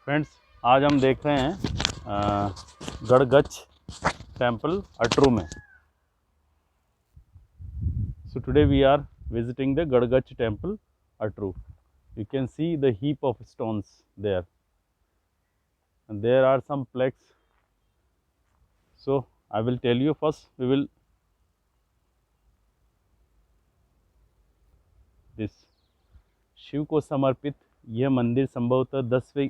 Friends, आज हम देख रहे हैं गड़गच टेम्पल अटरू में। So today we are visiting the Gadgach temple Atru. You can see the heap of stones there, and there are some plaques. So I will tell you first. We will this Shiv को समर्पित यह मंदिर संभवतः 10वीं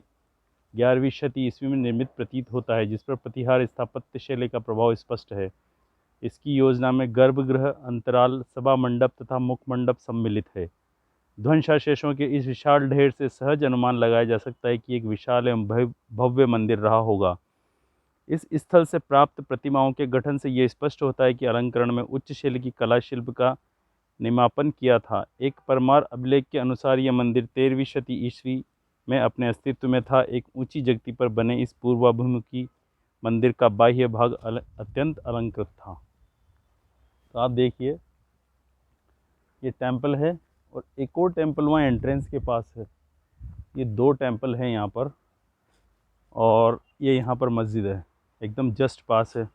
11वीं शती ईस्वी में निर्मित प्रतीत होता है, जिस पर प्रतिहार स्थापत्य शैली का प्रभाव स्पष्ट है। इसकी योजना में गर्भगृह, अंतराल, सभा मंडप तथा मुख मंडप सम्मिलित है। ध्वंसावशेषों के इस विशाल ढेर से सहज अनुमान लगाया जा सकता है कि एक विशाल एवं भव्य मंदिर रहा होगा। इस स्थल से प्राप्त प्रतिमाओं के गठन से यह स्पष्ट होता है कि अलंकरण में उच्च शैली की कला शिल्प का निमापन किया था। एक परमार अभिलेख के अनुसार यह मंदिर 13वीं शती ईस्वी में अपने अस्तित्व में था। एक ऊंची जगती पर बने इस पूर्वाभिमुखी मंदिर का बाह्य भाग अत्यंत अलंकृत था। तो आप देखिए, ये टेम्पल है और एक और टेम्पल वहाँ एंट्रेंस के पास है। ये दो टेम्पल हैं यहाँ पर, और ये यहाँ पर मस्जिद है, एकदम जस्ट पास है,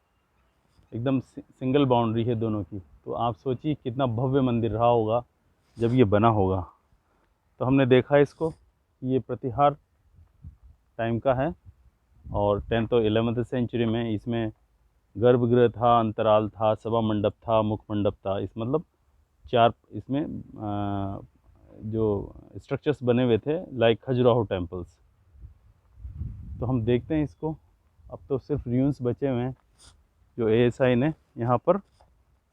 एकदम सिंगल बाउंड्री है दोनों की। तो आप सोचिए कितना भव्य मंदिर रहा होगा जब ये बना होगा। तो हमने देखा इसको, ये प्रतिहार टाइम का है और 10th और 11th सेंचुरी में इसमें गर्भगृह था, अंतराल था, सभा मंडप था, मुख मंडप था। इस मतलब चार इसमें जो स्ट्रक्चर्स बने हुए थे लाइक खजुराहो टेम्पल्स। तो हम देखते हैं इसको। अब तो सिर्फ र्यून्स बचे हुए हैं जो एएसआई ने यहाँ पर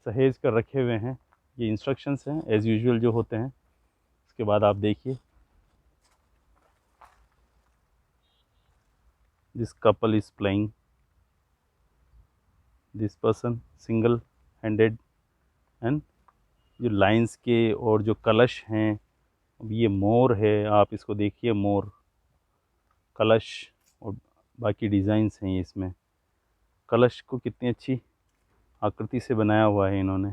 सहेज कर रखे हुए हैं। ये इंस्ट्रक्शंस हैं एज़ यूजुअल जो होते हैं। इसके बाद आप देखिए, this couple is playing, this person single handed, and जो लाइंस के और जो कलश हैं, अब ये मोर है, आप इसको देखिए, मोर, कलश और बाकी डिज़ाइंस हैं। ये इसमें कलश को कितनी अच्छी आकृति से बनाया हुआ है इन्होंने,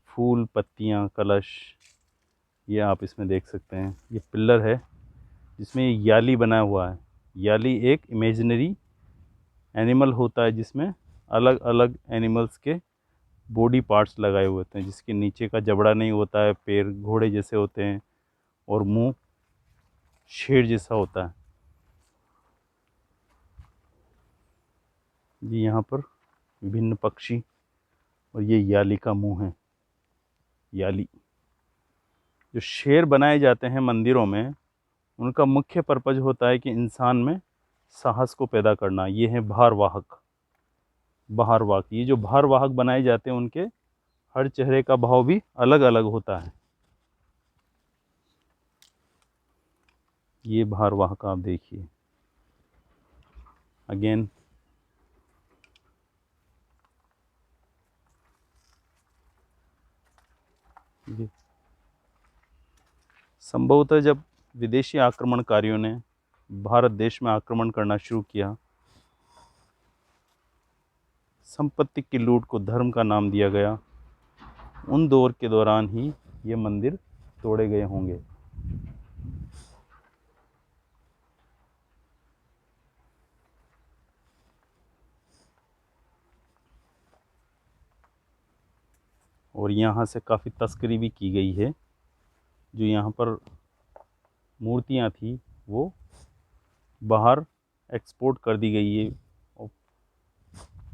फूल, पत्तियाँ, कलश, ये आप इसमें देख सकते हैं। ये पिलर है जिसमें ये याली बना हुआ है। याली एक इमेजिनरी एनिमल होता है जिसमें अलग अलग एनिमल्स के बॉडी पार्ट्स लगाए हुए होते हैं, जिसके नीचे का जबड़ा नहीं होता है, पैर घोड़े जैसे होते हैं और मुंह शेर जैसा होता है। ये यहाँ पर विभिन्न पक्षी, और ये याली का मुंह है। याली जो शेर बनाए जाते हैं मंदिरों में, उनका मुख्य पर्पज होता है कि इंसान में साहस को पैदा करना। ये है भारवाहक। भारवाहक, ये जो भारवाहक बनाए जाते हैं उनके हर चेहरे का भाव भी अलग अलग होता है। ये भारवाहक आप देखिए अगेन। संभवतः जब विदेशी आक्रमणकारियों ने भारत देश में आक्रमण करना शुरू किया, संपत्ति की लूट को धर्म का नाम दिया गया। उन दौर के दौरान ही ये मंदिर तोड़े गए होंगे। और यहाँ से काफ़ी तस्करी भी की गई है। जो यहाँ पर मूर्तियाँ थी वो बाहर एक्सपोर्ट कर दी गई है और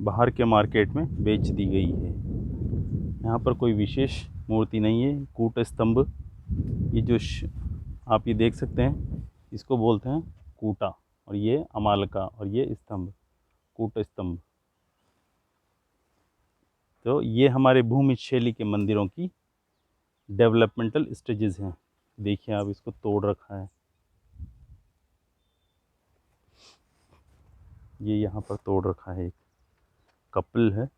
बाहर के मार्केट में बेच दी गई है। यहाँ पर कोई विशेष मूर्ति नहीं है। कूट स्तंभ, ये जो आप ये देख सकते हैं, इसको बोलते हैं कूटा, और ये अमालका, और ये स्तंभ, कूट स्तंभ। तो ये हमारे भूमि शैली के मंदिरों की डेवलपमेंटल स्टेजेस हैं। देखिए आप, इसको तोड़ रखा है। ये यहाँ पर तोड़ रखा है, एक कपल है।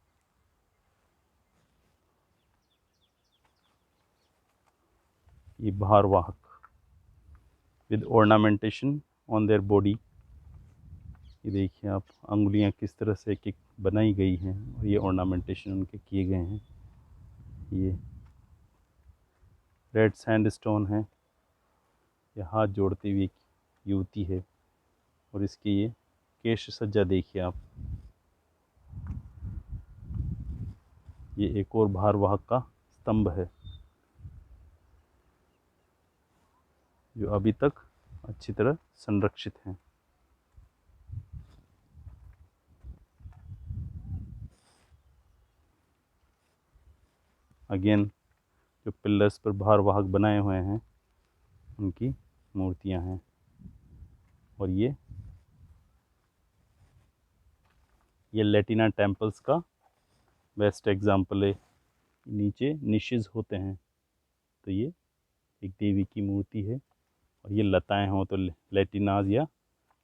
ये भारवाहक with ornamentation on their body. ये देखिए आप, अंगुलियाँ किस तरह से एक एक बनाई गई हैं और ये ऑर्नामेंटेशन उनके किए गए हैं। ये रेड सैंडस्टोन है। ये हाथ जोड़ती हुई युवती है। और इसकी ये केश सज्जा देखिए आप। ये एक और भारवाहक का स्तंभ है जो अभी तक अच्छी तरह संरक्षित है। अगेन जो पिलर्स पर भारवाहक बनाए हुए हैं उनकी मूर्तियां हैं। और ये लेटिना टेम्पल्स का बेस्ट एग्जाम्पल है। नीचे निशेज होते हैं, तो ये एक देवी की मूर्ति है। और ये लताएं हों तो लेटिनाज या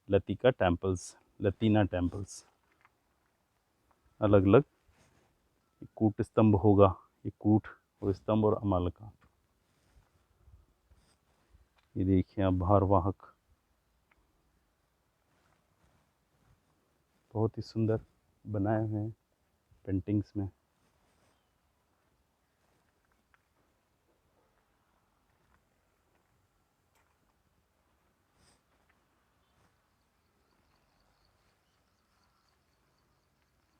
लतिका टेम्पल्स, लतीना टेम्पल्स। अलग अलग कूट स्तंभ होगा, ये कूट और स्तंभ और अमल का। ये देखिए आप भारवाहक, बहुत ही सुंदर बनाए हुए हैं पेंटिंग्स में।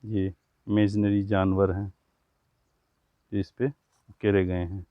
ये इमेजिनरी जानवर हैं जो इस पे उकेरे गए हैं।